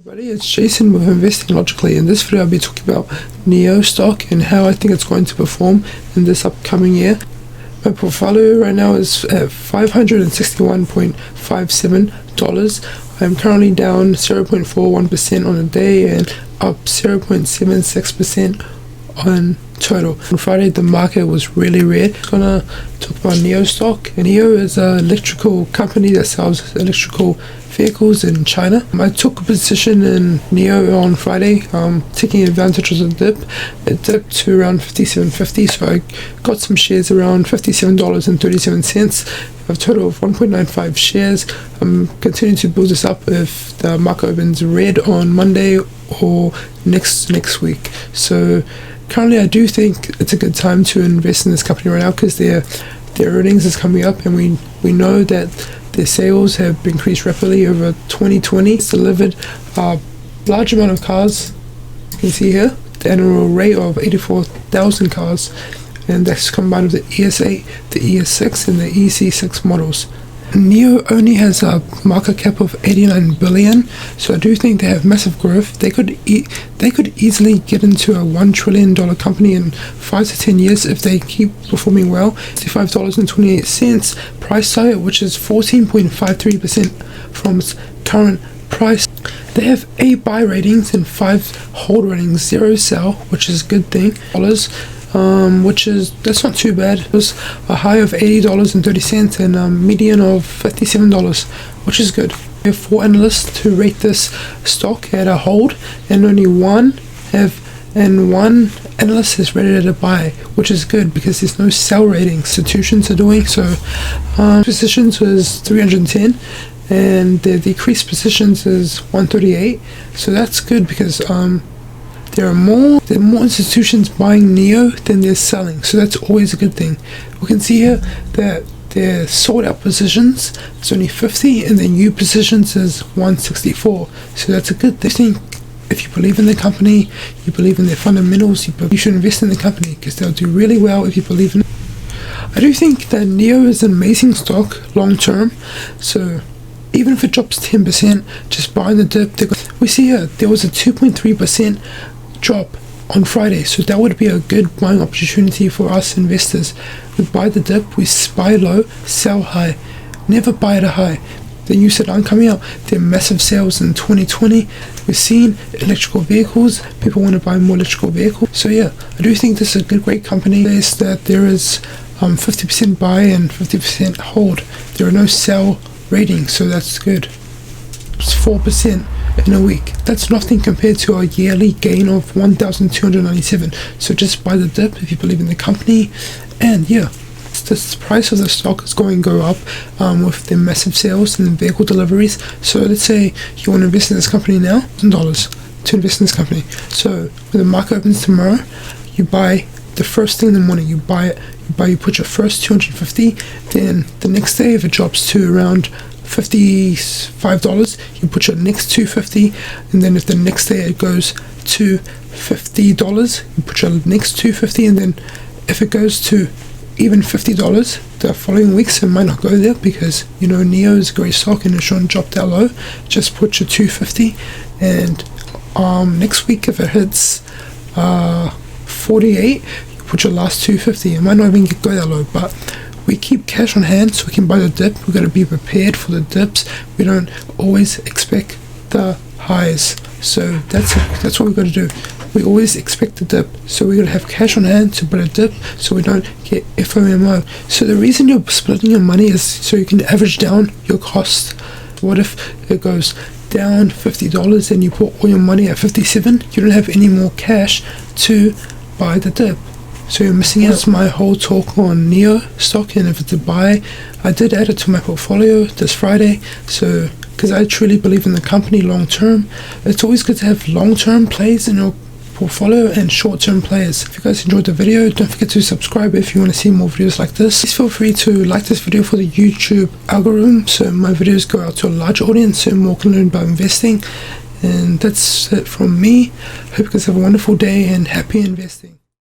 Everybody, it's Jason with Investing Logically. In this video I'll be talking about NIO stock and how I think it's going to perform in this upcoming year. My portfolio right now is at $561.57. I'm currently down 0.41% on the day and up 0.76% on total. On Friday the market was really red. I'm gonna talk about NIO stock. And NIO is an electrical company that sells electrical vehicles in China. I took a position in NIO on Friday, taking advantage of the dip. It dipped to around $57.50, so I got some shares around $57.37. I have a total of 1.95 shares. I'm continuing to build this up if the market opens red on Monday or next week. So currently I do think it's a good time to invest in this company right now because their earnings is coming up, and we know that their sales have increased rapidly over 2020. It's delivered a large amount of cars. You can see here the annual rate of 84,000 cars, and that's combined with the ES8, the ES6 and the EC6 models. NIO only has a market cap of 89 billion, so I do think they have massive growth. They could easily get into a $1 trillion company in 5 to 10 years if they keep performing well. $65.28 price target, which is 14.53% from its current price. They have 8 buy ratings and 5 hold ratings, 0 sell, which is a good thing. That's not too bad. It was a high of $80.30 and a median of $57, which is good. We have 4 analysts to rate this stock at a hold, and only one analyst has rated it a buy, which is good because there's no sell rating institutions are doing. So positions was 310 and the decreased positions is 138, so that's good because there are more institutions buying NIO than they're selling, so that's always a good thing. We can see here that their sold out positions is only 50 and their new positions is 164, so that's a good thing. If you believe in the company, you believe in their fundamentals, you should invest in the company because they'll do really well if you believe in it. I do think that NIO is an amazing stock long term, so even if it drops 10%, just buy in the dip. We see here there was a 2.3% drop on Friday, so that would be a good buying opportunity for us investors. We buy the dip, we buy low, sell high, never buy at a high. The new sedan coming out, there are massive sales in 2020. We're seeing electrical vehicles, people want to buy more electrical vehicles. So yeah, I do think this is a great company. Is that there is 50% buy and 50% hold. There are no sell ratings, so that's good. It's 4% in a week. That's nothing compared to a yearly gain of 1,297. So just buy the dip if you believe in the company. And yeah, the price of the stock is going to go up with the massive sales and the vehicle deliveries. So let's say you want to invest in this company now, $1,000 to invest in this company. So when the market opens tomorrow, you buy the first thing in the morning. You put your first 250. Then the next day, if it drops to around $55, you put your next 250, and then if the next day it goes to $50, you put your next 250, and then if it goes to even $50 the following weeks, it might not go there because you know NIO is a great stock and it shouldn't drop that low. Just put your 250, and next week if it hits 48, you put your last 250. It might not even go that low, but we keep cash on hand so we can buy the dip. We've got to be prepared for the dips. We don't always expect the highs, so that's what we've got to do. We always expect the dip, so we're going to have cash on hand to buy a dip so we don't get FOMO. So the reason you're splitting your money is so you can average down your cost. What if it goes down $50 and you put all your money at 57? You don't have any more cash to buy the dip. So you're missing out. That's my whole talk on NIO stock, and if it's a buy, I did add it to my portfolio this Friday. So because I truly believe in the company long term, it's always good to have long term plays in your portfolio and short term players. If you guys enjoyed the video, don't forget to subscribe if you want to see more videos like this. Please feel free to like this video for the YouTube algorithm so my videos go out to a large audience so more can learn about investing. And that's it from me. Hope you guys have a wonderful day and happy investing.